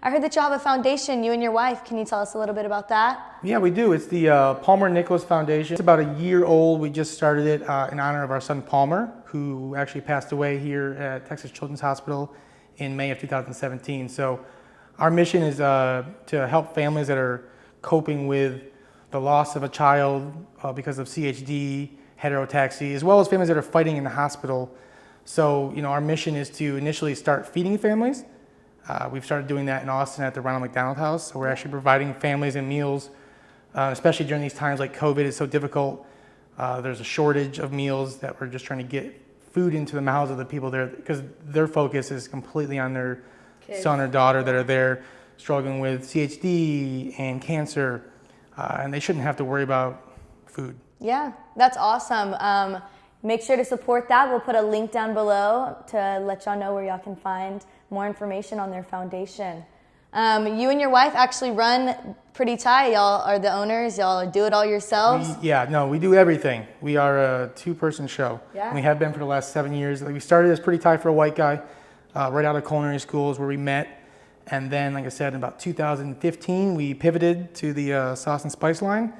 I heard that you have a foundation, you and your wife. Can you tell us a little bit about that? Yeah, we do. It's the Palmer Nicklaus Foundation. It's about a year old. We just started it in honor of our son Palmer, who actually passed away here at Texas Children's Hospital in May of 2017. So our mission is to help families that are coping with the loss of a child because of CHD, heterotaxy, as well as families that are fighting in the hospital. So, our mission is to initially start feeding families. We've started doing that in Austin at the Ronald McDonald House. So we're actually providing families and meals, especially during these times like COVID is so difficult. There's a shortage of meals that we're just trying to get food into the mouths of the people there because their focus is completely on their son or daughter that are there struggling with CHD and cancer, and they shouldn't have to worry about food. Yeah, that's awesome. Make sure to support that. We'll put a link down below to let y'all know where y'all can find more information on their foundation. You and your wife actually run Pretty Thai. Y'all are the owners. Y'all do it all yourselves. We do everything. We are a two-person show. Yeah. We have been for the last 7 years. We started as Pretty Thai for a white guy, right out of culinary school is where we met. And then, like I said, in about 2015, we pivoted to the sauce and spice line.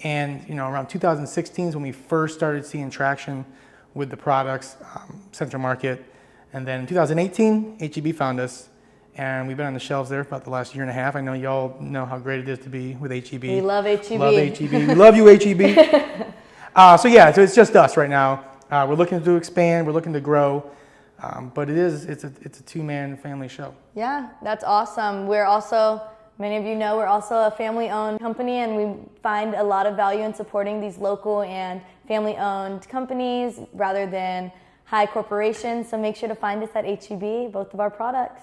And around 2016 is when we first started seeing traction with the products, Central Market. And then in 2018, HEB found us, and we've been on the shelves there for about the last year and a half. I know y'all know how great it is to be with HEB. We love HEB. Love HEB. We love you, HEB. So it's just us right now. We're looking to expand. We're looking to grow. But it's a two-man family show. Yeah, that's awesome. We're also, many of you know, we're also a family-owned company, and we find a lot of value in supporting these local and family-owned companies rather than high corporations. So make sure to find us at HEB, both of our products.